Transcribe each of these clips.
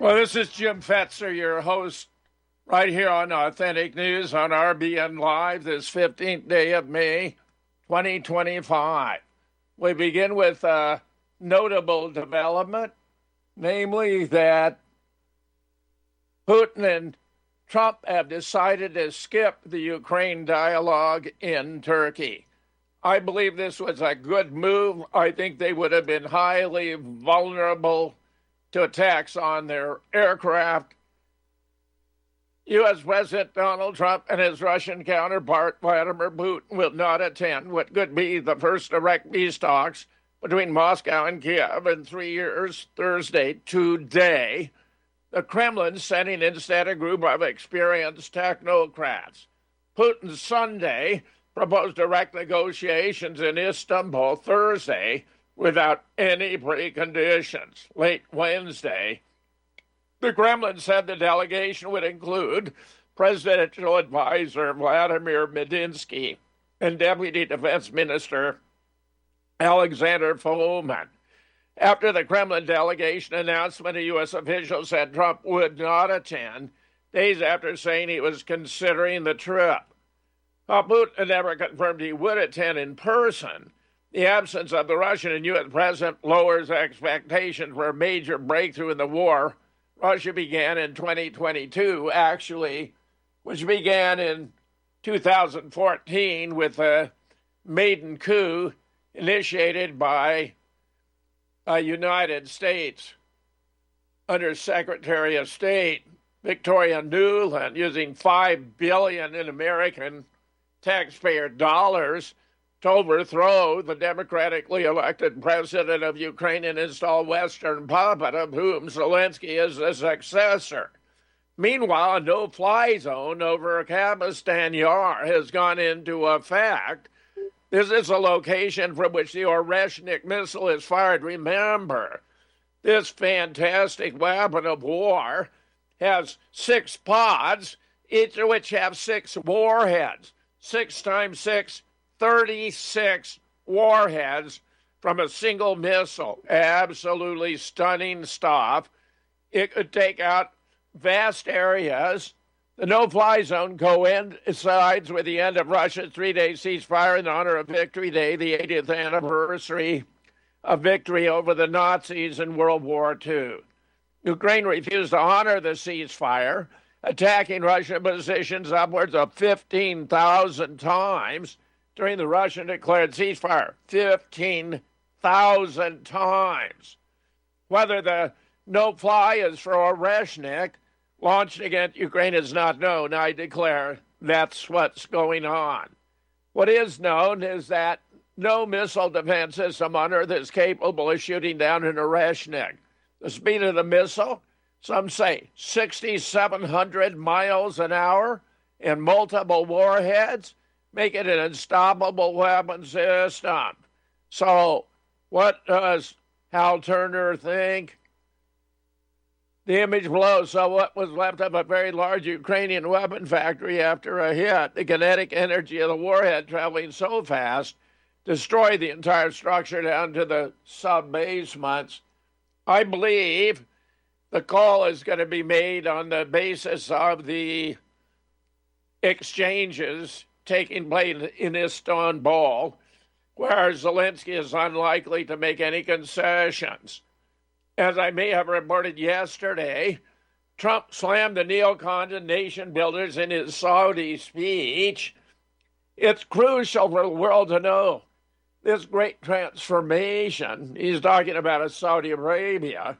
Well, this is Jim Fetzer, your host, right here on Authentic News on RBN Live, this 15th day of May, 2025. We begin with a notable development, namely that Putin and Trump have decided to skip the Ukraine dialogue in Turkey. I believe this was a good move. I think they would have been highly vulnerable to attacks on their aircraft. U.S. President Donald Trump and his Russian counterpart, Vladimir Putin, will not attend what could be the first direct peace talks between Moscow and Kiev in 3 years, Thursday, today. The Kremlin sending instead a group of experienced technocrats. Putin Sunday proposed direct negotiations in Istanbul Thursday without any preconditions. Late Wednesday, the Kremlin said the delegation would include Presidential Advisor Vladimir Medinsky and Deputy Defense Minister Alexander Fomin. After the Kremlin delegation announcement, a U.S. official said Trump would not attend, days after saying he was considering the trip. While Putin never confirmed he would attend in person, the absence of the Russian and U.S. president lowers expectations for a major breakthrough in the war Russia began in 2022, which began in 2014 with a maiden coup initiated by the United States under Secretary of State Victoria Nuland, using $5 billion in American taxpayer dollars to overthrow the democratically elected president of Ukraine and install Western puppet of whom Zelensky is the successor. Meanwhile, a no-fly zone over Kabistan Yar has gone into effect. This is a location from which the Oreshnik missile is fired. Remember, this fantastic weapon of war has 6 pods, each of which have 6 warheads. 6 times 6, 36 warheads from a single missile. Absolutely stunning stuff. It could take out vast areas. The no-fly zone coincides with the end of Russia's 3-day ceasefire in honor of Victory Day, the 80th anniversary of victory over the Nazis in World War II. Ukraine refused to honor the ceasefire, attacking Russian positions upwards of 15,000 times during the Russian-declared ceasefire. 15,000 times. Whether the no-fly is for Oreshnik launched against Ukraine is not known. I declare that's what's going on. What is known is that no missile defense system on Earth is capable of shooting down an Oreshnik. The speed of the missile, some say 6,700 miles an hour, and multiple warheads make it an unstoppable weapon system. So what does Hal Turner think? The image below, so what was left of a very large Ukrainian weapon factory after a hit? The kinetic energy of the warhead traveling so fast destroyed the entire structure down to the sub-basements. I believe the call is going to be made on the basis of the exchanges taking place in Istanbul, where Zelensky is unlikely to make any concessions. As I may have reported yesterday, Trump slammed the neocons and nation builders in his Saudi speech. It's crucial for the world to know this great transformation, he's talking about Saudi Arabia,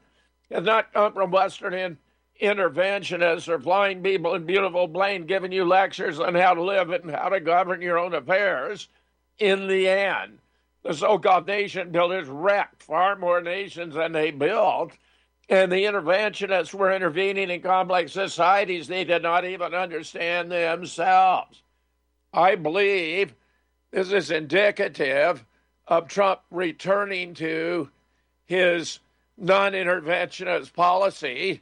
has not come from Western interventionists or flying people in beautiful planes giving you lectures on how to live and how to govern your own affairs. In the end, the so-called nation builders wrecked far more nations than they built, and the interventionists were intervening in complex societies they did not even understand themselves. I believe this is indicative of Trump returning to his non-interventionist policy,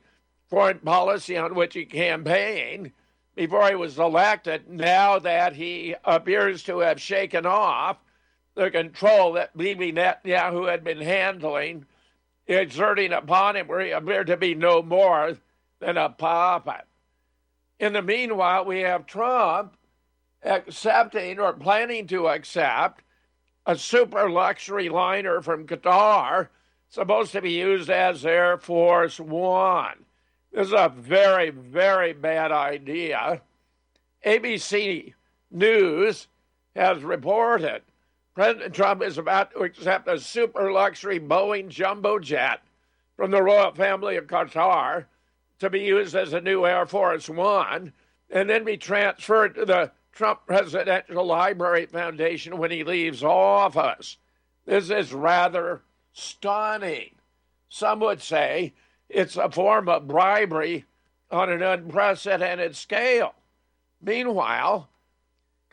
foreign policy on which he campaigned before he was elected, now that he appears to have shaken off the control that Bibi Netanyahu had been handling exerting upon him where he appeared to be no more than a puppet. In the meanwhile, we have Trump accepting or planning to accept a super luxury liner from Qatar, supposed to be used as Air Force One. This is a very, very bad idea. ABC News has reported President Trump is about to accept a super luxury Boeing jumbo jet from the royal family of Qatar to be used as a new Air Force One and then be transferred to the Trump Presidential Library Foundation when he leaves office. This is rather stunning. Some would say it's a form of bribery on an unprecedented scale. Meanwhile,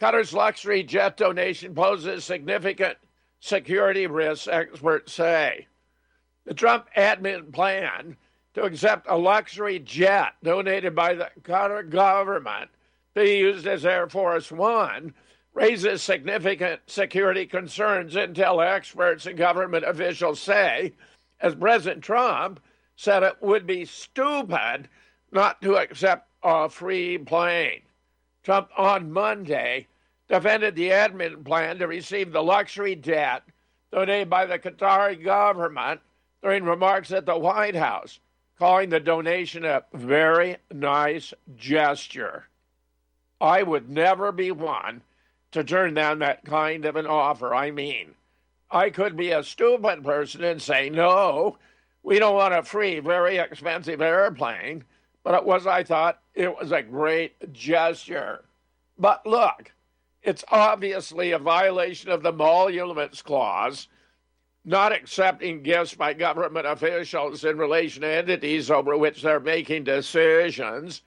Qatar's luxury jet donation poses significant security risks, experts say. The Trump admin plan to accept a luxury jet donated by the Qatar government to be used as Air Force One raises significant security concerns, intel experts and government officials say, as President Trump said it would be stupid not to accept a free plane. Trump on Monday defended the admin plan to receive the luxury jet donated by the Qatari government during remarks at the White House, calling the donation a very nice gesture. I would never be one to turn down that kind of an offer. I mean, I could be a stupid person and say, no, we don't want a free, very expensive airplane, but I thought it was a great gesture. But look, it's obviously a violation of the Emoluments Clause, not accepting gifts by government officials in relation to entities over which they're making decisions.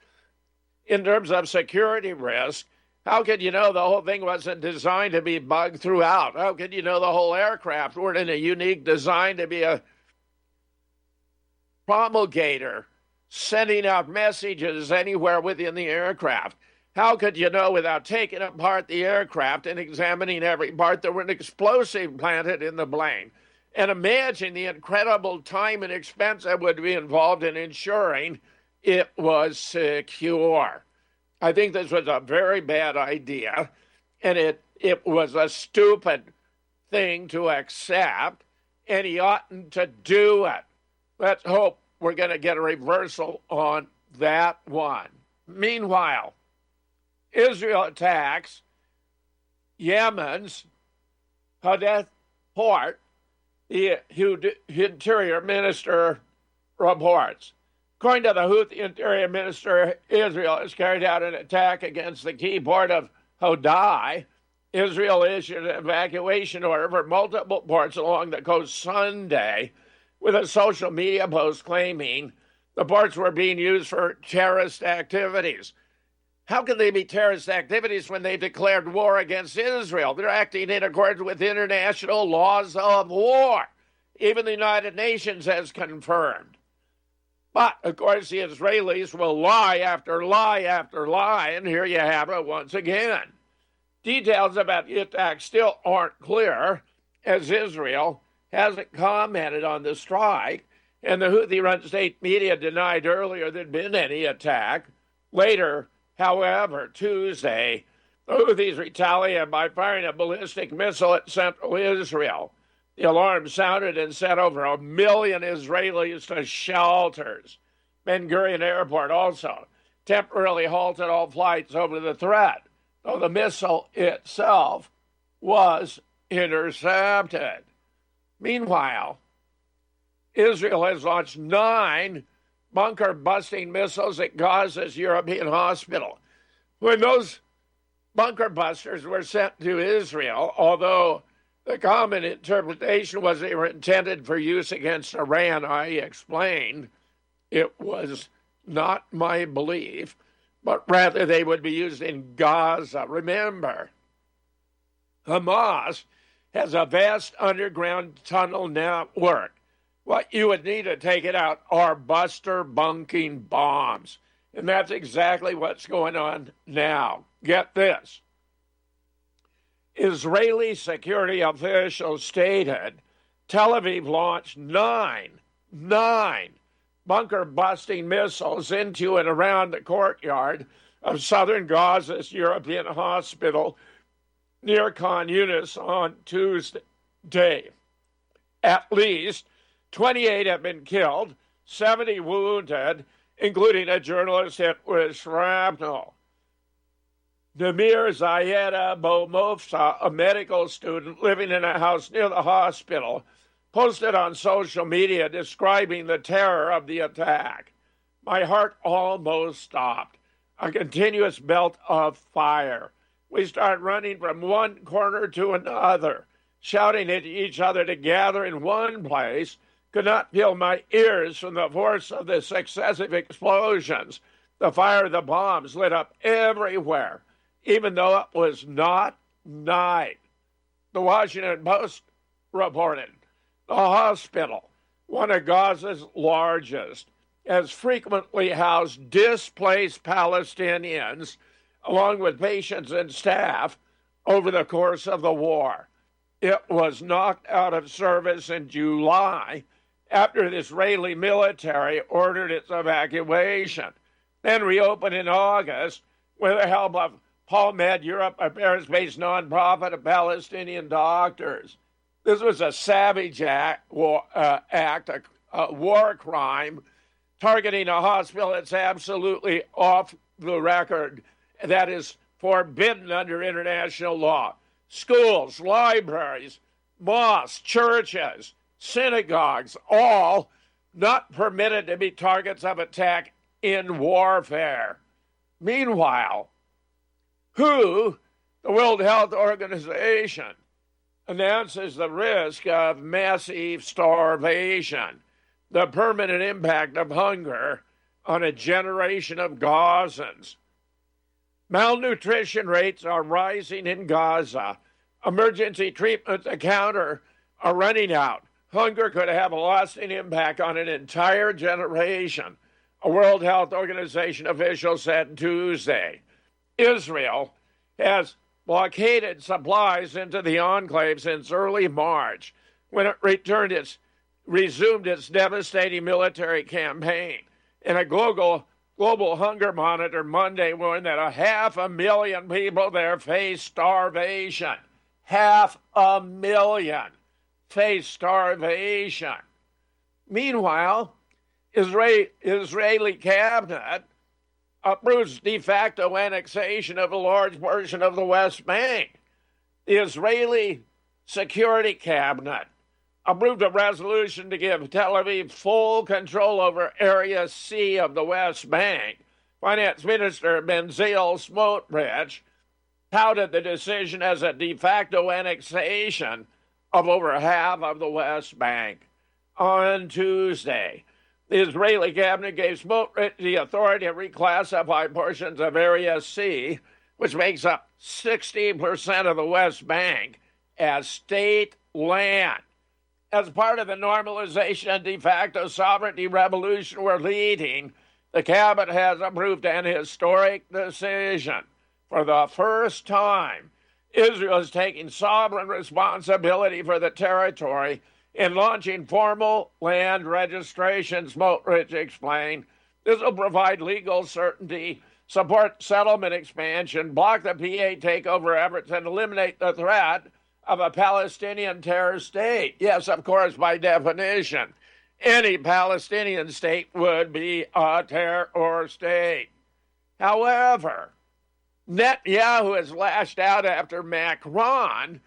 In terms of security risk, how could you know the whole thing wasn't designed to be bugged throughout? How could you know the whole aircraft weren't in a unique design to be a promulgator, sending out messages anywhere within the aircraft? How could you know without taking apart the aircraft and examining every part there were an explosive planted in the plane? And imagine the incredible time and expense that would be involved in ensuring it was secure. I think this was a very bad idea, and it was a stupid thing to accept, and he oughtn't to do it. Let's hope we're going to get a reversal on that one. Meanwhile, Israel attacks Yemen's Hadith port, the Interior Minister reports. According to the Houthi Interior Minister, Israel has carried out an attack against the key port of Hodai. Israel issued an evacuation order for multiple ports along the coast Sunday, with a social media post claiming the ports were being used for terrorist activities. How can they be terrorist activities when they declared war against Israel? They're acting in accordance with international laws of war. Even the United Nations has confirmed. But, of course, the Israelis will lie after lie after lie, and here you have it once again. Details about the attack still aren't clear, as Israel hasn't commented on the strike, and the Houthi-run state media denied earlier there'd been any attack. Later, however, Tuesday, the Houthis retaliated by firing a ballistic missile at central Israel. The alarm sounded and sent over 1 million Israelis to shelters. Ben Gurion Airport also temporarily halted all flights over the threat, though the missile itself was intercepted. Meanwhile, Israel has launched 9 bunker-busting missiles at Gaza's European hospital. When those bunker busters were sent to Israel, although the common interpretation was they were intended for use against Iran, I explained it was not my belief, but rather they would be used in Gaza. Remember, Hamas has a vast underground tunnel network. What you would need to take it out are buster bunking bombs. And that's exactly what's going on now. Get this. Israeli security officials stated Tel Aviv launched 9 9 bunker-busting missiles into and around the courtyard of southern Gaza's European hospital near Khan Yunis on Tuesday. At least 28 have been killed, 70 wounded, including a journalist hit with shrapnel. Namir Zayeda Bomofsa, a medical student living in a house near the hospital, posted on social media describing the terror of the attack. My heart almost stopped. A continuous belt of fire. We start running from one corner to another, shouting at each other to gather in one place. Could not feel my ears from the force of the successive explosions. The fire of the bombs lit up everywhere, even though it was not night. The Washington Post reported the hospital, one of Gaza's largest, has frequently housed displaced Palestinians, along with patients and staff, over the course of the war. It was knocked out of service in July after the Israeli military ordered its evacuation, then reopened in August with the help of PalMed Europe, a Paris-based nonprofit of Palestinian doctors. This was a savage act, a war crime, targeting a hospital that's absolutely off the record, that is forbidden under international law. Schools, libraries, mosques, churches, synagogues, all not permitted to be targets of attack in warfare. Meanwhile, the World Health Organization, announces the risk of massive starvation, the permanent impact of hunger on a generation of Gazans. Malnutrition rates are rising in Gaza. Emergency treatments to counter are running out. Hunger could have a lasting impact on an entire generation, a World Health Organization official said Tuesday. Israel has blockaded supplies into the enclave since early March, when it resumed its devastating military campaign. In a global hunger monitor Monday warned that 500,000 people there face starvation. 500,000 face starvation. Meanwhile, Israeli cabinet approves de facto annexation of a large portion of the West Bank. The Israeli Security Cabinet approved a resolution to give Tel Aviv full control over Area C of the West Bank. Finance Minister Bezalel Smotrich touted the decision as a de facto annexation of over half of the West Bank. On Tuesday, the Israeli cabinet gave Smotrich the authority to reclassify portions of Area C, which makes up 60% of the West Bank, as state land. As part of the normalization and de facto sovereignty revolution we're leading, the cabinet has approved an historic decision. For the first time, Israel is taking sovereign responsibility for the territory in launching formal land registration, Smotrich explained. This will provide legal certainty, support settlement expansion, block the PA takeover efforts, and eliminate the threat of a Palestinian terror state. Yes, of course, by definition, any Palestinian state would be a terror state. However, Netanyahu has lashed out after Macron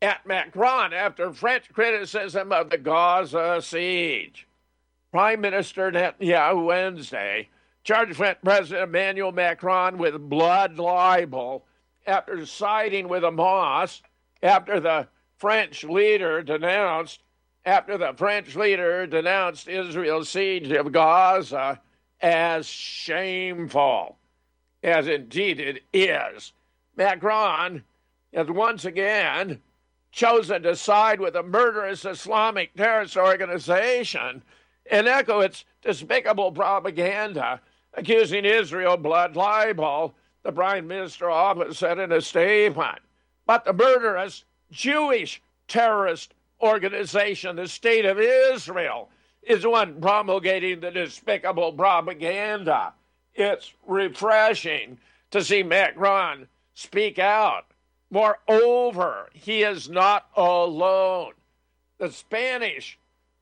after French criticism of the Gaza siege. Prime Minister Netanyahu Wednesday charged French President Emmanuel Macron with blood libel after siding with Hamas after the French leader denounced Israel's siege of Gaza as shameful, as indeed it is. Macron has once again chosen to side with a murderous Islamic terrorist organization and echo its despicable propaganda, accusing Israel of blood libel, the Prime Minister's office said in a statement. But the murderous Jewish terrorist organization, the State of Israel, is the one promulgating the despicable propaganda. It's refreshing to see Macron speak out. Moreover, he is not alone. The Spanish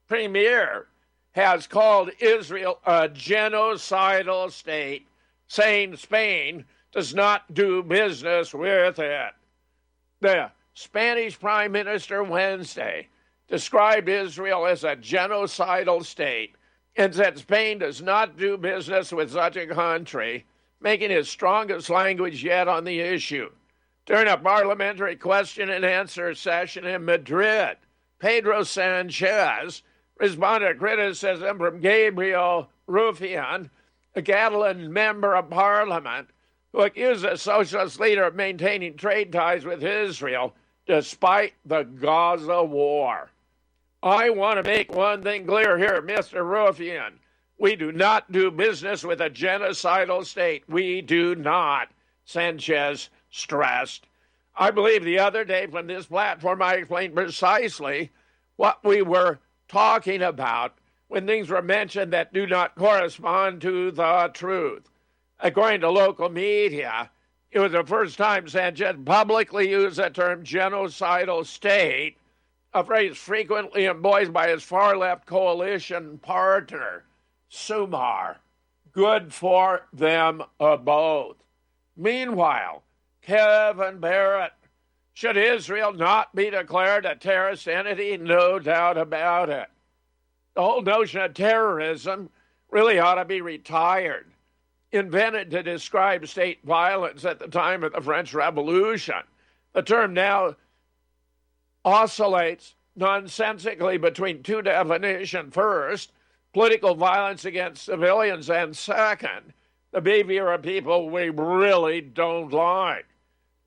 premier has called Israel a genocidal state, saying Spain does not do business with it. The Spanish Prime Minister Wednesday described Israel as a genocidal state and said Spain does not do business with such a country, making his strongest language yet on the issue. During a parliamentary question and answer session in Madrid, Pedro Sanchez responded to criticism from Gabriel Rufián, a Catalan member of parliament, who accused the socialist leader of maintaining trade ties with Israel despite the Gaza war. I want to make one thing clear here, Mr. Rufián. We do not do business with a genocidal state. We do not, Sanchez stressed. I believe the other day from this platform I explained precisely what we were talking about when things were mentioned that do not correspond to the truth. According to local media, it was the first time Sanchez publicly used the term genocidal state, a phrase frequently employed by his far-left coalition partner, Sumar. Good for them both. Meanwhile, Kevin Barrett, should Israel not be declared a terrorist entity? No doubt about it. The whole notion of terrorism really ought to be retired. Invented to describe state violence at the time of the French Revolution. The term now oscillates nonsensically between two definitions. First, political violence against civilians, and second, the behavior of people we really don't like.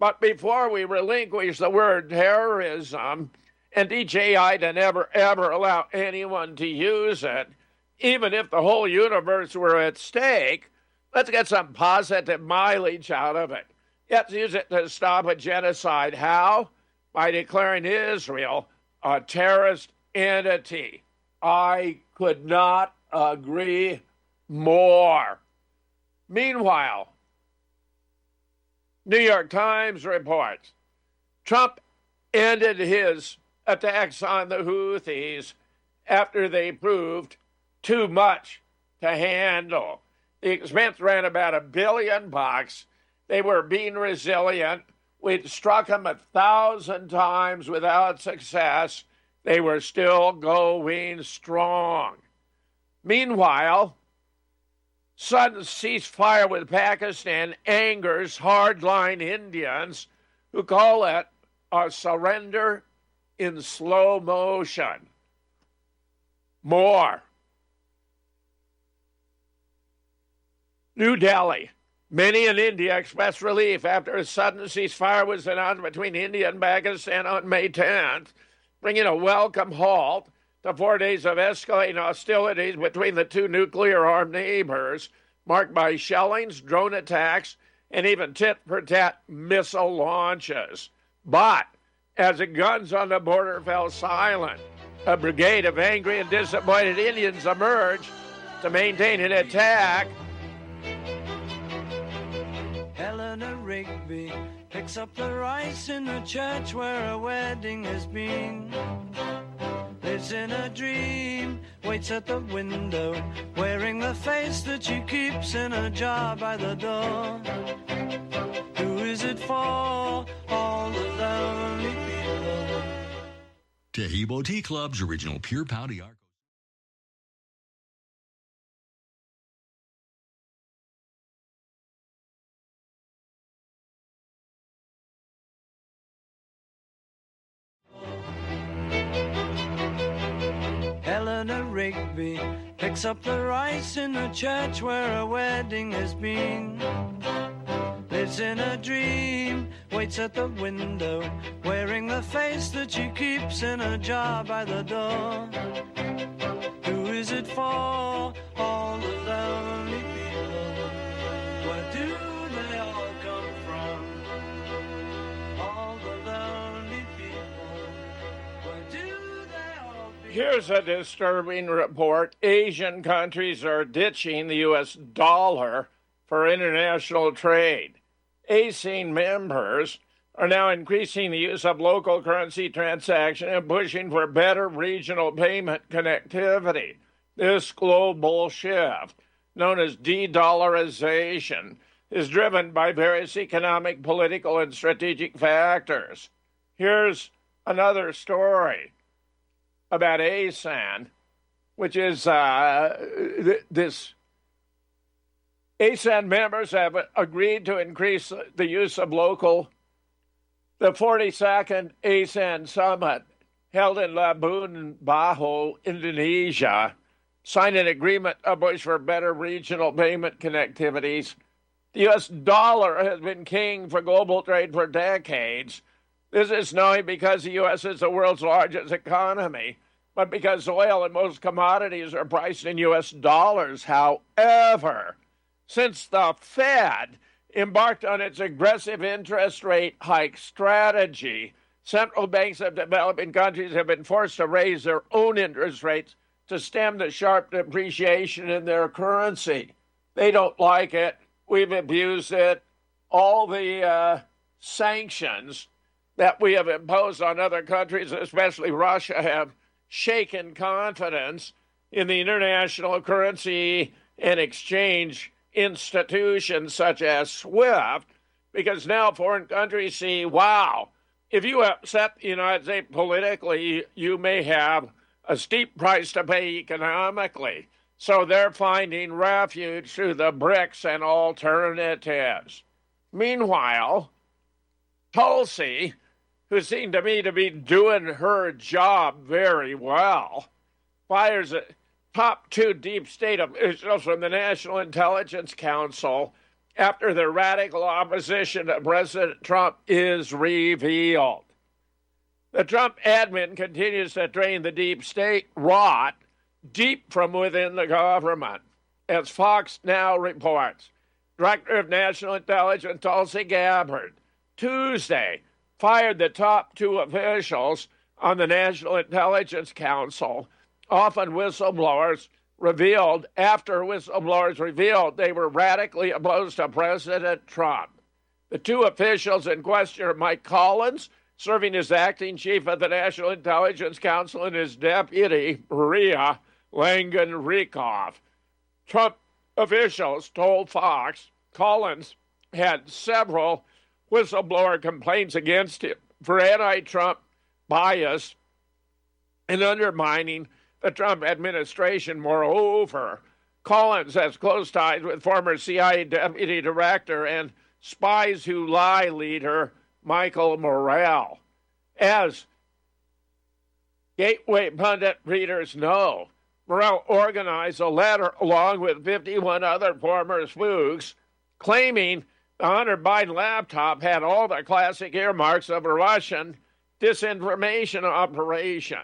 But before we relinquish the word terrorism and teach AI to never, ever allow anyone to use it, even if the whole universe were at stake, let's get some positive mileage out of it. Let's use it to stop a genocide. How? By declaring Israel a terrorist entity. I could not agree more. Meanwhile, New York Times reports Trump ended his attacks on the Houthis after they proved too much to handle. The expense ran about $1 billion. They were being resilient. We'd struck them 1,000 times without success. They were still going strong. Meanwhile, sudden ceasefire with Pakistan angers hardline Indians who call it a surrender in slow motion. More. New Delhi. Many in India expressed relief after a sudden ceasefire was announced between India and Pakistan on May 10th, bringing a welcome halt to 4 days of escalating hostilities between the two nuclear-armed neighbors, marked by shellings, drone attacks, and even tit-for-tat missile launches. But as the guns on the border fell silent, a brigade of angry and disappointed Indians emerged to maintain an attack. Eleanor Rigby picks up the rice in the church where a wedding has been. Lives in a dream, waits at the window, wearing the face that she keeps in a jar by the door. Who is it for? All the lonely people. Tehebo Tea Club's original Pure Pouty Arco. Eleanor Rigby picks up the rice in the church where a wedding has been. Lives in a dream, waits at the window, wearing the face that she keeps in a jar by the door. Who is it for? All the lonely people. Where do they all come from? All the lonely people. Where do they all be? Here's a disturbing report. Asian countries are ditching the U.S. dollar for international trade. ASEAN members are now increasing the use of local currency transaction and pushing for better regional payment connectivity. This global shift, known as de-dollarization, is driven by various economic, political, and strategic factors. Here's another story about ASEAN, which is this ASEAN members have agreed to increase the use of local. The 42nd ASEAN Summit, held in Labuan Bajo, Indonesia, signed an agreement to push for better regional payment connectivities. The U.S. dollar has been king for global trade for decades. This is not because the U.S. is the world's largest economy, but because oil and most commodities are priced in U.S. dollars. However, since the Fed embarked on its aggressive interest rate hike strategy, central banks of developing countries have been forced to raise their own interest rates to stem the sharp depreciation in their currency. They don't like it. We've abused it. All the sanctions that we have imposed on other countries, especially Russia, have shaken confidence in the international currency and exchange institutions such as SWIFT, because now foreign countries see, wow, if you upset the United States politically, you may have a steep price to pay economically. So they're finding refuge through the BRICS and alternatives. Meanwhile, Tulsi, who seemed to me to be doing her job very well, fires top two deep state officials from the National Intelligence Council after their radical opposition to President Trump is revealed. The Trump admin continues to drain the deep state rot deep from within the government. As Fox Now reports, Director of National Intelligence Tulsi Gabbard Tuesday fired the top two officials on the National Intelligence Council, often whistleblowers revealed they were radically opposed to President Trump. The two officials in question are Mike Collins, serving as acting chief of the National Intelligence Council, and his deputy, Maria Langan-Rikoff. Trump officials told Fox Collins had several whistleblower complaints against him for anti-Trump bias and undermining the Trump administration. Moreover, Collins has close ties with former CIA deputy director and Spies Who Lie leader Michael Morrell. As Gateway pundit readers know, Morrell organized a letter along with 51 other former spooks claiming the Hunter Biden laptop had all the classic earmarks of a Russian disinformation operation.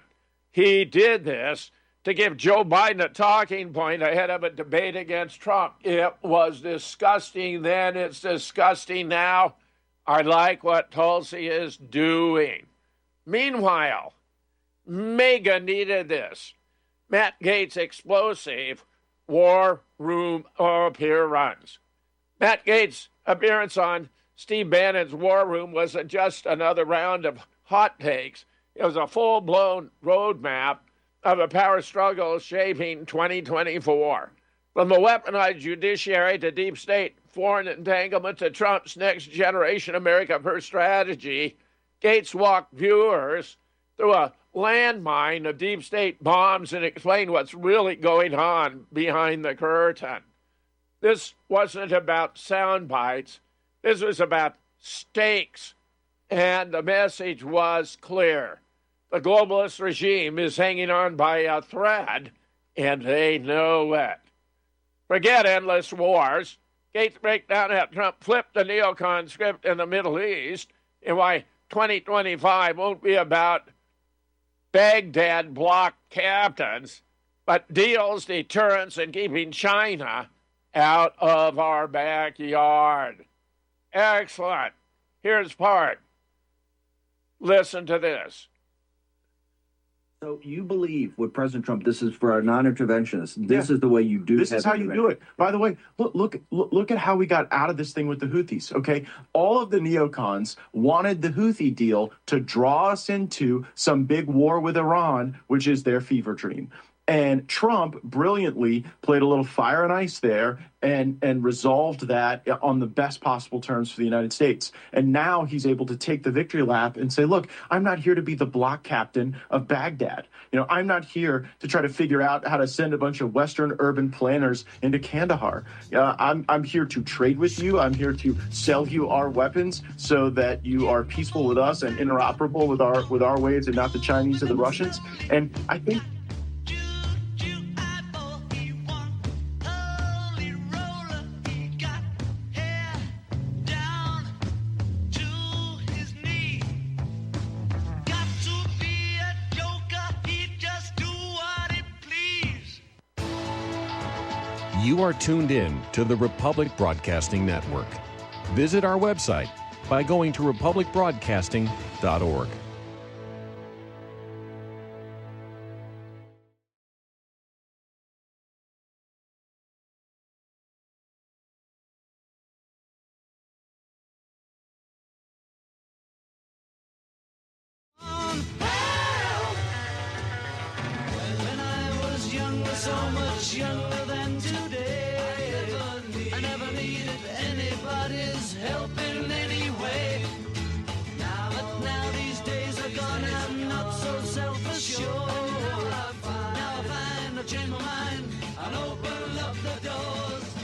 He did this to give Joe Biden a talking point ahead of a debate against Trump. It was disgusting then. It's disgusting now. I like what Tulsi is doing. Meanwhile, Mega needed this. Matt Gaetz' explosive war room appearance. Matt Gaetz' appearance on Steve Bannon's War Room wasn't just another round of hot takes. It was a full-blown roadmap of a power struggle shaping 2024. From the weaponized judiciary to deep state foreign entanglement to Trump's next generation America First strategy, Gaetz walked viewers through a landmine of deep state bombs and explained what's really going on behind the curtain. This wasn't about sound bites. This was about stakes. And the message was clear. The globalist regime is hanging on by a thread, and they know it. Forget endless wars. Gaetz breaks down how Trump flipped the neocon script in the Middle East and why 2025 won't be about Baghdad bloc captains, but deals, deterrence, and keeping China out of our backyard. Excellent. Here's part. Listen to this. So you believe with President Trump, this is for our non-interventionists. This is the way you do. This is how you do it. By the way, look at how we got out of this thing with the Houthis. Okay, all of the neocons wanted the Houthi deal to draw us into some big war with Iran, which is their fever dream. And Trump brilliantly played a little fire and ice there and resolved that on the best possible terms for the United States. And now he's able to take the victory lap and say, look, I'm not here to be the block captain of Baghdad. I'm not here to try to figure out how to send a bunch of Western urban planners into Kandahar. I'm here to trade with you. I'm here to sell you our weapons so that you are peaceful with us and interoperable with our ways and not the Chinese or the Russians. And I think You are tuned in to the Republic Broadcasting Network. Visit our website by going to republicbroadcasting.org. When I was younger, so much younger than today, I never needed anybody's help in any way. But now these days are gone and I'm not so self-assured. Now I find I've changed my mind, I'll open up the doors.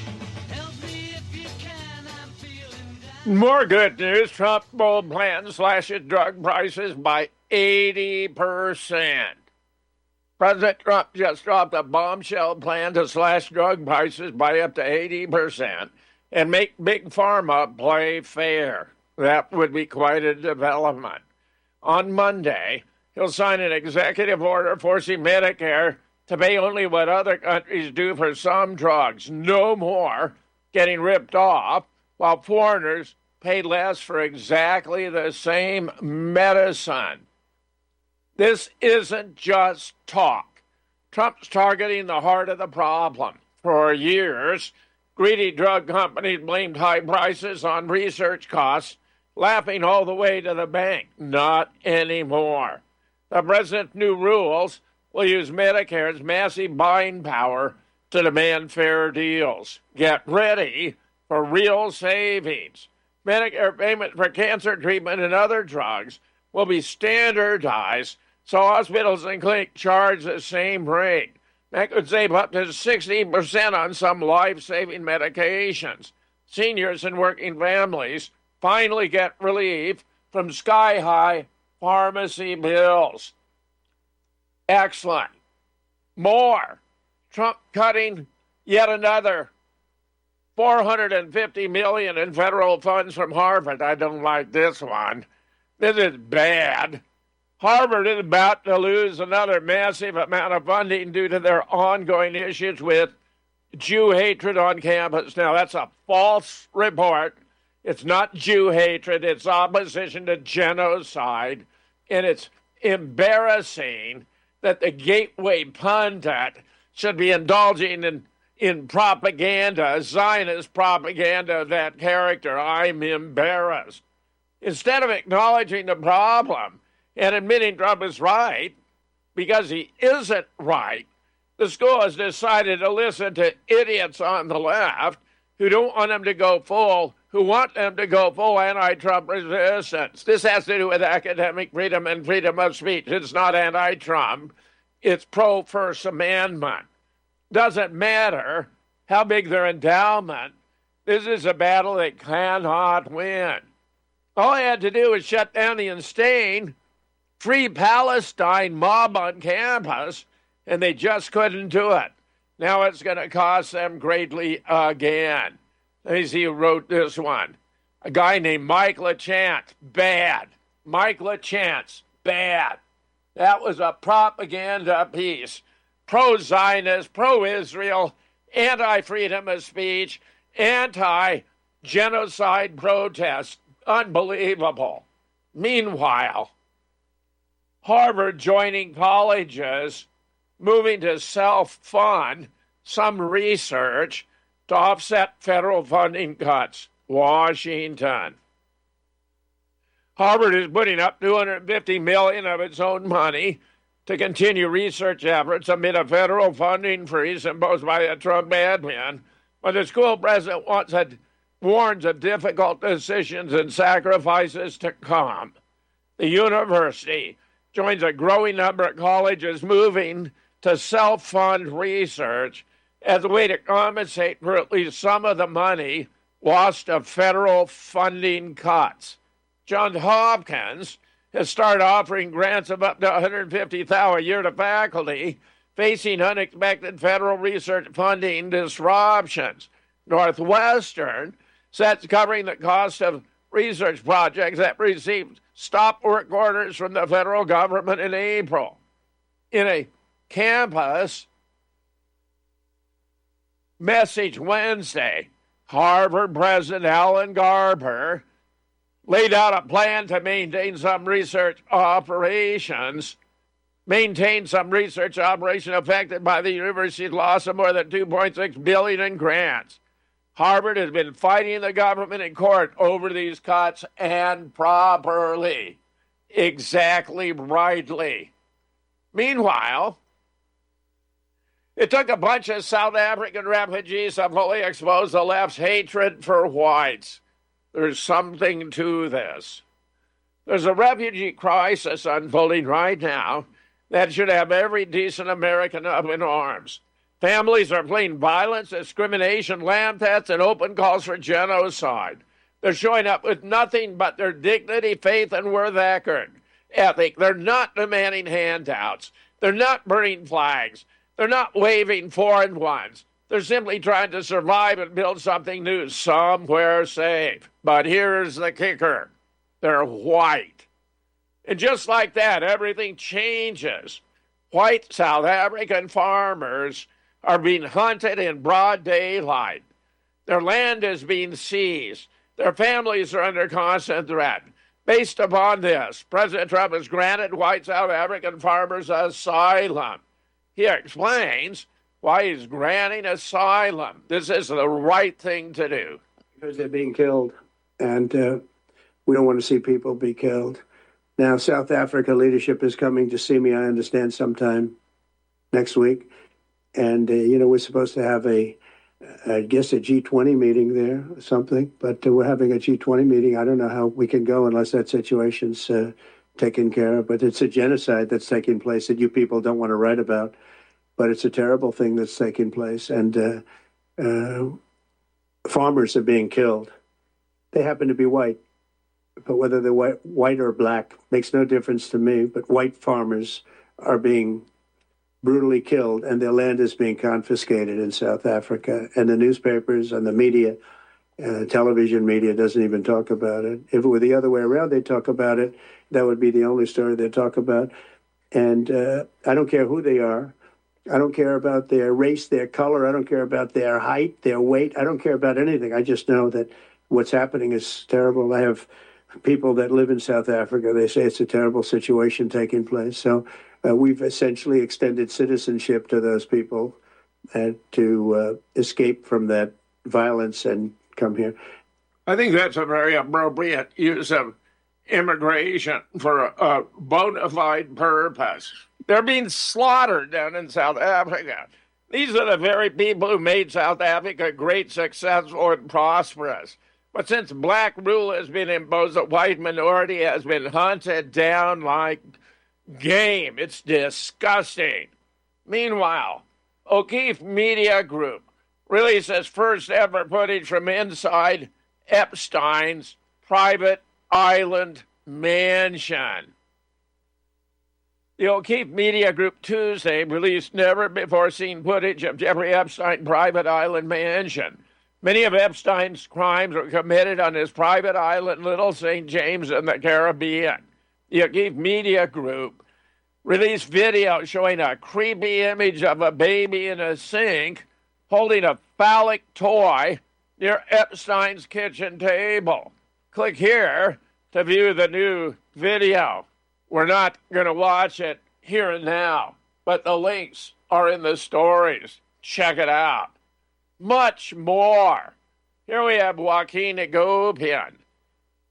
Help me if you can, I'm feeling down. More good news. Trump bold plan slashes drug prices by 80%. President Trump just dropped a bombshell plan to slash drug prices by up to 80% and make Big Pharma play fair. That would be quite a development. On Monday, he'll sign an executive order forcing Medicare to pay only what other countries do for some drugs, no more getting ripped off, while foreigners pay less for exactly the same medicine. This isn't just talk. Trump's targeting the heart of the problem. For years, greedy drug companies blamed high prices on research costs, laughing all the way to the bank. Not anymore. The president's new rules will use Medicare's massive buying power to demand fair deals. Get ready for real savings. Medicare payments for cancer treatment and other drugs will be standardized so hospitals and clinics charge the same rate. That could save up to 60% on some life-saving medications. Seniors and working families finally get relief from sky-high pharmacy bills. Excellent. More. Trump cutting yet another $450 million in federal funds from Harvard. I don't like this one. This is bad. Harvard is about to lose another massive amount of funding due to their ongoing issues with Jew hatred on campus. Now, that's a false report. It's not Jew hatred. It's opposition to genocide. And it's embarrassing that the gateway pundit should be indulging in propaganda, Zionist propaganda of that character. I'm embarrassed. Instead of acknowledging the problem and admitting Trump is right, because he isn't right, the school has decided to listen to idiots on the left who don't want them to go full, who want them to go full anti-Trump resistance. This has to do with academic freedom and freedom of speech. It's not anti-Trump. It's pro-First Amendment. Doesn't matter how big their endowment. This is a battle they cannot win. All I had to do was shut down the insane Free Palestine mob on campus, and they just couldn't do it. Now it's going to cost them greatly again. Let me see who wrote this one. A guy named Mike LaChance. Bad. Mike LaChance. Bad. That was a propaganda piece. Pro-Zionist, pro-Israel, anti-freedom of speech, anti-genocide protest. Unbelievable. Meanwhile, Harvard joining colleges, moving to self-fund some research to offset federal funding cuts. Washington. Harvard is putting up $250 million of its own money to continue research efforts amid a federal funding freeze imposed by the Trump admin, but the school president warns of difficult decisions and sacrifices to come. The university joins a growing number of colleges moving to self-fund research as a way to compensate for at least some of the money lost to federal funding cuts. Johns Hopkins has started offering grants of up to $150,000 a year to faculty facing unexpected federal research funding disruptions. Northwestern sets covering the cost of research projects that received stop work orders from the federal government in April. In a campus message Wednesday, Harvard President Alan Garber laid out a plan to maintain some research operations affected by the university's loss of more than $2.6 billion in grants. Harvard has been fighting the government in court over these cuts, and properly, exactly rightly. Meanwhile, it took a bunch of South African refugees to fully expose the left's hatred for whites. There's something to this. There's a refugee crisis unfolding right now that should have every decent American up in arms. Families are fleeing violence, discrimination, land thefts, and open calls for genocide. They're showing up with nothing but their dignity, faith, and worth ethic. They're not demanding handouts. They're not burning flags. They're not waving foreign ones. They're simply trying to survive and build something new somewhere safe. But here's the kicker. They're white. And just like that, everything changes. White South African farmers are being hunted in broad daylight. Their land is being seized. Their families are under constant threat. Based upon this, President Trump has granted white South African farmers asylum. He explains why he's granting asylum. This is the right thing to do. Because they're being killed, and we don't want to see people be killed. Now, South Africa leadership is coming to see me, I understand, sometime next week. And, we're supposed to have a G20 meeting there or something. But we're having a G20 meeting. I don't know how we can go unless that situation's taken care of. But it's a genocide that's taking place that you people don't want to write about. But it's a terrible thing that's taking place. And farmers are being killed. They happen to be white. But whether they're white or black makes no difference to me. But white farmers are being brutally killed, and their land is being confiscated in South Africa. And the newspapers and the media, television media, doesn't even talk about it. If it were the other way around, they'd talk about it. That would be the only story they'd talk about. And I don't care who they are. I don't care about their race, their color. I don't care about their height, their weight. I don't care about anything. I just know that what's happening is terrible. I have people that live in South Africa. They say it's a terrible situation taking place. So we've essentially extended citizenship to those people to escape from that violence and come here. I think that's a very appropriate use of immigration for a bona fide purpose. They're being slaughtered down in South Africa. These are the very people who made South Africa great, successful, and prosperous. But since black rule has been imposed, the white minority has been hunted down like game. It's disgusting. Meanwhile, O'Keefe Media Group releases first ever footage from inside Epstein's private island mansion. The O'Keefe Media Group Tuesday released never-before-seen footage of Jeffrey Epstein's private island mansion. Many of Epstein's crimes were committed on his private island, Little St. James, in the Caribbean. The O'Keefe Media Group released video showing a creepy image of a baby in a sink holding a phallic toy near Epstein's kitchen table. Click here to view the new video. We're not going to watch it here and now, but the links are in the stories. Check it out. Much more. Here we have Joaquin Agopian.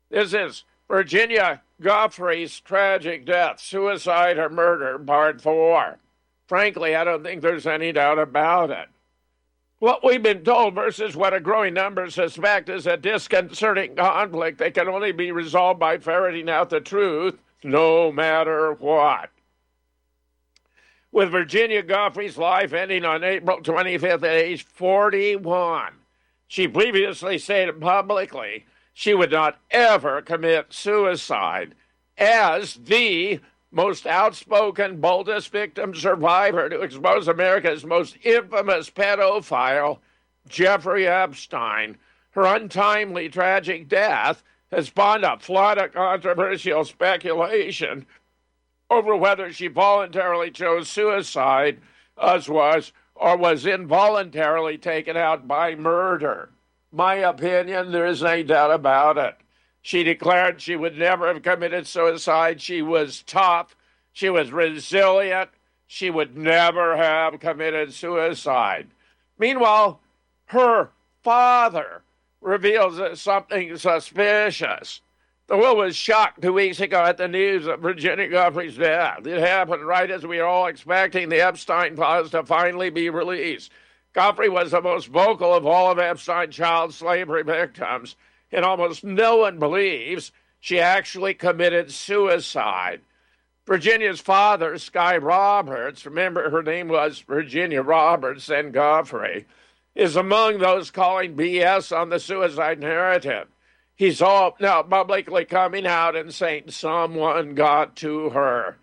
This is Virginia Guthrie's tragic death, suicide or murder, part 4. Frankly, I don't think there's any doubt about it. What we've been told versus what a growing number suspect is a disconcerting conflict that can only be resolved by ferreting out the truth, no matter what. With Virginia Guthrie's life ending on April 25th at age 41, she previously stated publicly she would not ever commit suicide. As the most outspoken, boldest victim survivor to expose America's most infamous pedophile, Jeffrey Epstein, her untimely tragic death has spawned a flood of controversial speculation over whether she voluntarily chose suicide, or was involuntarily taken out by murder. My opinion, there is no doubt about it. She declared she would never have committed suicide. She was tough. She was resilient. She would never have committed suicide. Meanwhile, her father reveals something suspicious. The world was shocked 2 weeks ago at the news of Virginia Guthrie's death. It happened right as we were all expecting the Epstein files to finally be released. Guthrie was the most vocal of all of Epstein's child slavery victims, and almost no one believes she actually committed suicide. Virginia's father, Sky Roberts, remember her name was Virginia Roberts and Guthrie, is among those calling BS on the suicide narrative. He's all now publicly coming out and saying someone got to her.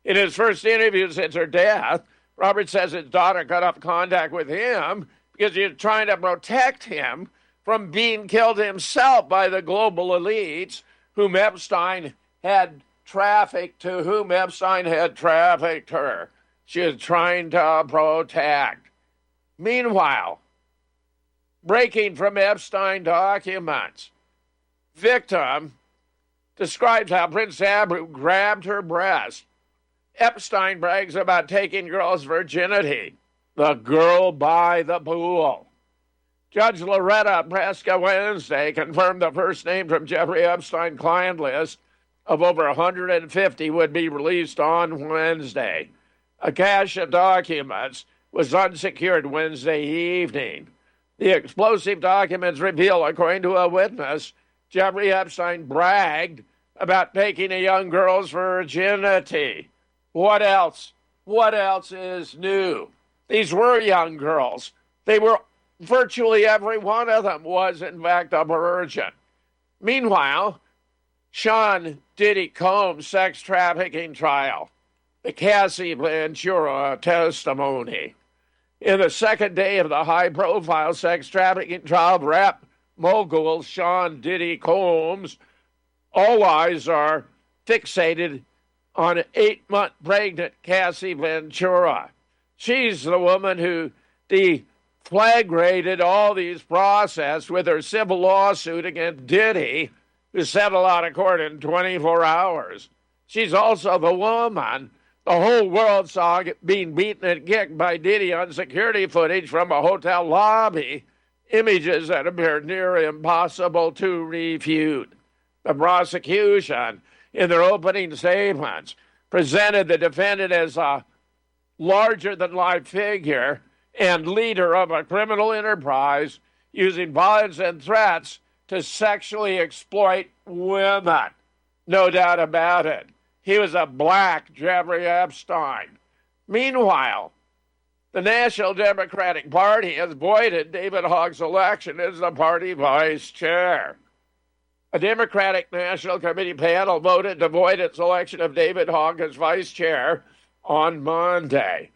In his first interview since her death, Roberts says his daughter cut off contact with him because he was trying to protect him from being killed himself by the global elites whom Epstein had trafficked, to whom Epstein had trafficked her. She was trying to protect. Meanwhile, breaking from Epstein documents, victim describes how Prince Andrew grabbed her breast. Epstein brags about taking girls' virginity. The girl by the pool. Judge Loretta Preska Wednesday confirmed the first name from Jeffrey Epstein client list of over 150 would be released on Wednesday. A cache of documents was unsecured Wednesday evening. The explosive documents reveal, according to a witness, Jeffrey Epstein bragged about taking a young girl's virginity. What else? What else is new? These were young girls. They were, virtually every one of them was, in fact, a virgin. Meanwhile, Sean Diddy Combs' sex trafficking trial, the Cassie Ventura testimony. In the second day of the high-profile sex trafficking trial of rap mogul Sean Diddy Combs, all eyes are fixated on an 8-month pregnant Cassie Ventura. She's the woman who deflagrated all these process with her civil lawsuit against Diddy, who settled out of court in 24 hours. She's also the woman the whole world saw being beaten and kicked by Diddy on security footage from a hotel lobby, images that appear near impossible to refute. The prosecution, in their opening statements, presented the defendant as a larger-than-life figure and leader of a criminal enterprise using violence and threats to sexually exploit women. No doubt about it. He was a black Jeffrey Epstein. Meanwhile, the National Democratic Party has voided David Hogg's election as the party vice chair. A Democratic National Committee panel voted to void its election of David Hogg as vice chair on Monday.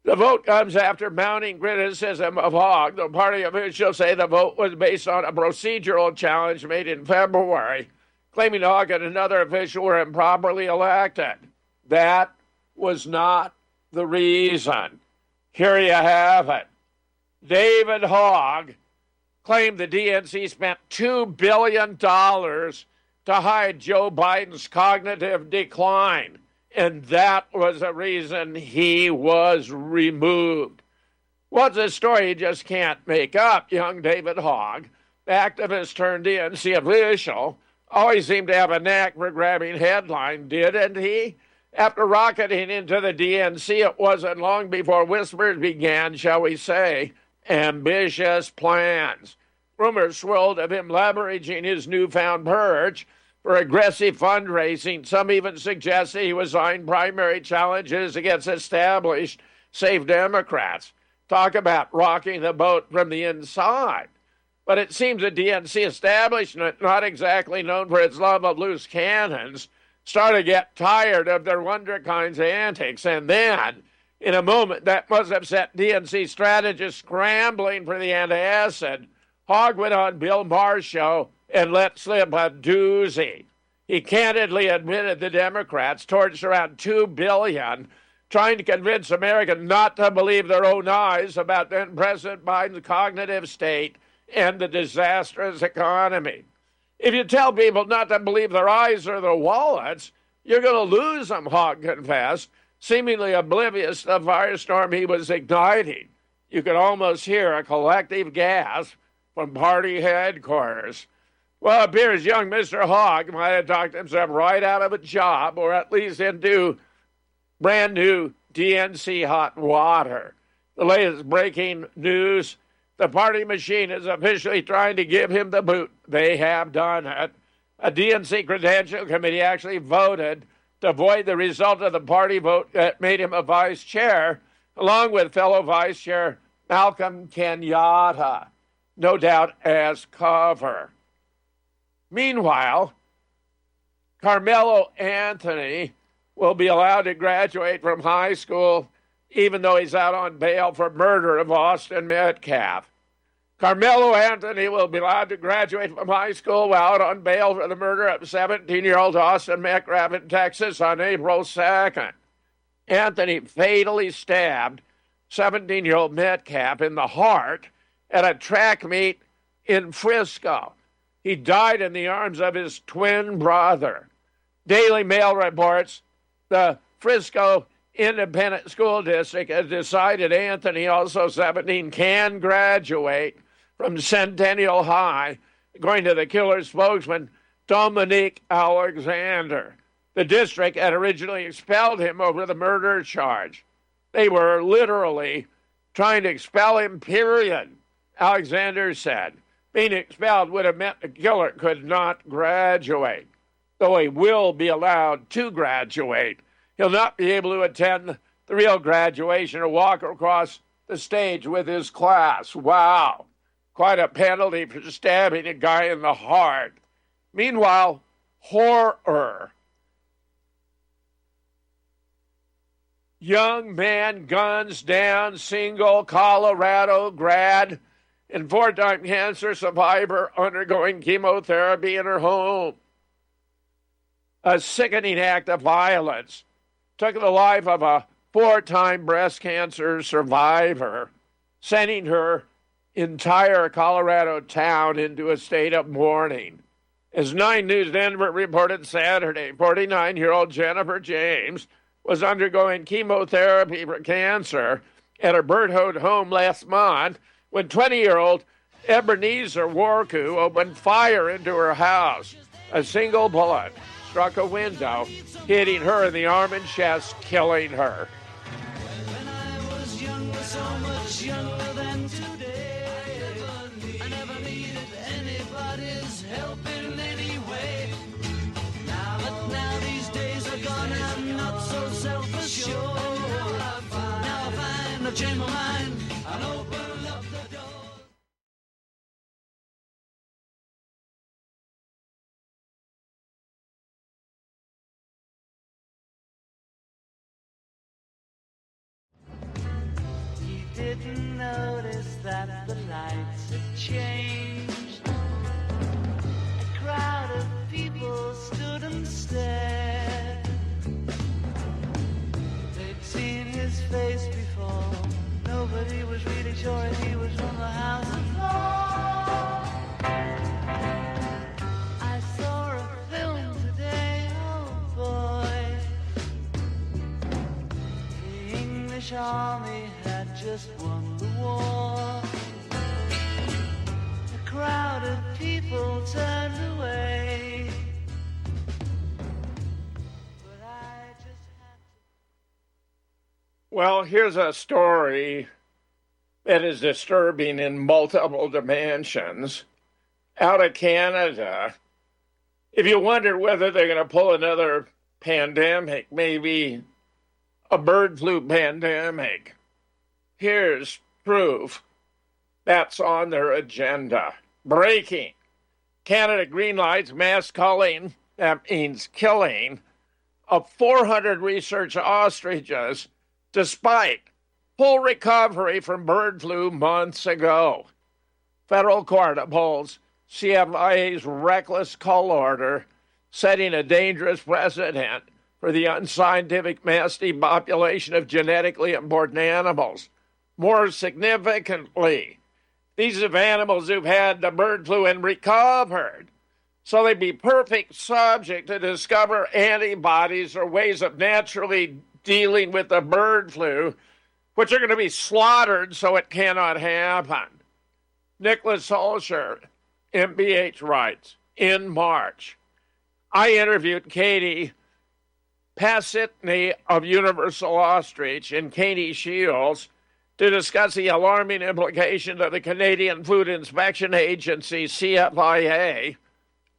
The vote comes after mounting criticism of Hogg. The party officials say the vote was based on a procedural challenge made in February, claiming Hogg and another official were improperly elected. That was not the reason. Here you have it. David Hogg claimed the DNC spent $2 billion to hide Joe Biden's cognitive decline. And that was the reason he was removed. What's a story you just can't make up? Young David Hogg, activist turned DNC official, always seemed to have a knack for grabbing headline, didn't he? After rocketing into the DNC, it wasn't long before whispers began, shall we say, ambitious plans. Rumors swirled of him leveraging his newfound perch for aggressive fundraising. Some even suggested he was eyeing primary challenges against established, safe Democrats. Talk about rocking the boat from the inside. But it seems the DNC establishment, not exactly known for its love of loose cannons, started to get tired of their wonderkind's antics. And then, in a moment that must have set DNC strategists scrambling for the antacid, Hogg went on Bill Maher's show and let slip a doozy. He candidly admitted the Democrats torched around $2 billion trying to convince Americans not to believe their own eyes about then President Biden's cognitive state and the disastrous economy. If you tell people not to believe their eyes or their wallets, you're going to lose them, Hogg confessed, seemingly oblivious to the firestorm he was igniting. You could almost hear a collective gasp from party headquarters. Well, it appears young Mr. Hogg might have talked himself right out of a job, or at least into brand new DNC hot water. The latest breaking news, the party machine is officially trying to give him the boot. They have done it. A DNC credential committee actually voted to void the result of the party vote that made him a vice chair, along with fellow vice chair Malcolm Kenyatta, no doubt as cover. Meanwhile, Carmelo Anthony will be allowed to graduate from high school even though he's out on bail for murder of Austin Metcalf. Carmelo Anthony will be allowed to graduate from high school while out on bail for the murder of 17-year-old Austin Metcalf in Texas on April 2nd. Anthony fatally stabbed 17-year-old Metcalf in the heart at a track meet in Frisco. He died in the arms of his twin brother. Daily Mail reports the Frisco Independent School District has decided Anthony, also 17, can graduate from Centennial High, according to the killer's spokesman, Dominique Alexander. The district had originally expelled him over the murder charge. They were literally trying to expel him, period, Alexander said. Being expelled would have meant the killer could not graduate. Though he will be allowed to graduate, he'll not be able to attend the real graduation or walk across the stage with his class. Wow. Quite a penalty for stabbing a guy in the heart. Meanwhile, horror. Young man guns down single Colorado grad and 4-time cancer survivor undergoing chemotherapy in her home. A sickening act of violence took the life of a 4-time breast cancer survivor, sending her entire Colorado town into a state of mourning. As 9 News Denver reported Saturday, 49-year-old Jennifer James was undergoing chemotherapy for cancer at her Berthoud home last month when 20-year-old Ebenezer Warku opened fire into her house. A single bullet struck a window, hitting her in the arm and chest, killing her. When I was younger, so much younger than today, I never needed anybody's help in any way. Now these days are gone, I'm not so self-assured. Now I find I've changed my mind, I'll open up the door. Didn't notice that the lights had changed. A crowd of people stood and stared. They'd seen his face before. Nobody was really sure if he was from the House of Lords. I saw a film British army had just won the war. A crowd of people turned away. But I just had to... Well, here's a story that is disturbing in multiple dimensions. Out of Canada, if you wonder whether they're going to pull another pandemic, maybe a bird flu pandemic, here's proof that's on their agenda. Breaking. Canada greenlights mass culling, that means killing, of 400 research ostriches despite full recovery from bird flu months ago. Federal court upholds CFIA's reckless cull order, setting a dangerous precedent for the unscientific mass depopulation of genetically important animals. More significantly, these are animals who've had the bird flu and recovered, so they'd be perfect subject to discover antibodies or ways of naturally dealing with the bird flu, which are going to be slaughtered so it cannot happen. Nicholas Holscher, MBH, writes, in March, I interviewed Katie Pasitny of Universal Ostrich and Katie Shields to discuss the alarming implications of the Canadian Food Inspection Agency, CFIA,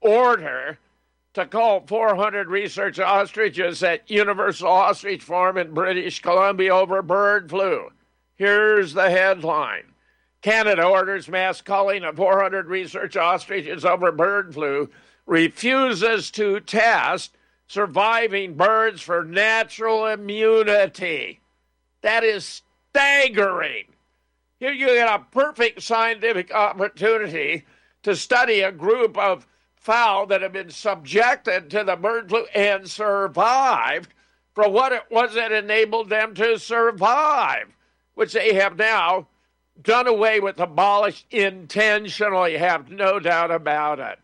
order to cull 400 research ostriches at Universal Ostrich Farm in British Columbia over bird flu. Here's the headline. Canada orders mass culling of 400 research ostriches over bird flu, refuses to test surviving birds for natural immunity. That is staggering. Here you get a perfect scientific opportunity to study a group of fowl that have been subjected to the bird flu and survived for what it was that enabled them to survive, which they have now done away with, abolished intentionally, have no doubt about it.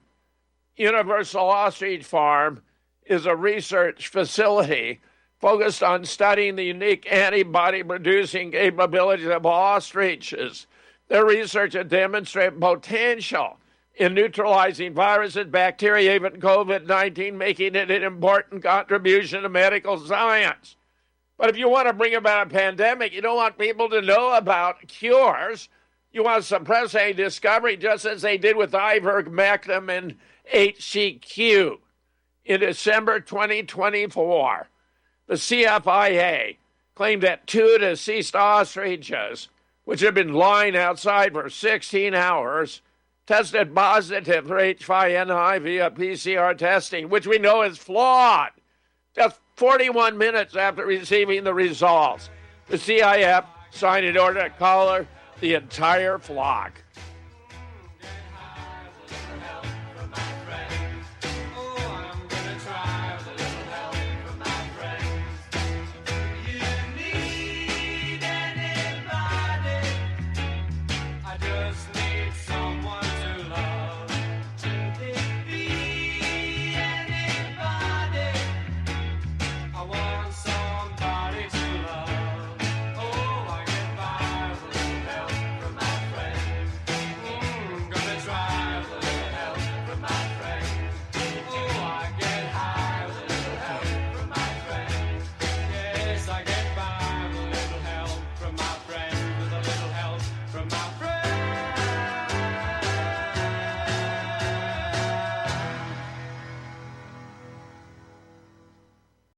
Universal Ostrich Farm is a research facility focused on studying the unique antibody-producing capabilities of ostriches. Their research has demonstrated potential in neutralizing viruses, bacteria, even COVID-19, making it an important contribution to medical science. But if you want to bring about a pandemic, you don't want people to know about cures. You want to suppress a discovery, just as they did with ivermectin and HCQ. In December 2024, the CFIA claimed that 2 deceased ostriches, which had been lying outside for 16 hours, tested positive for H5N1 via PCR testing, which we know is flawed. Just 41 minutes after receiving the results, the CIF signed an order to collar the entire flock.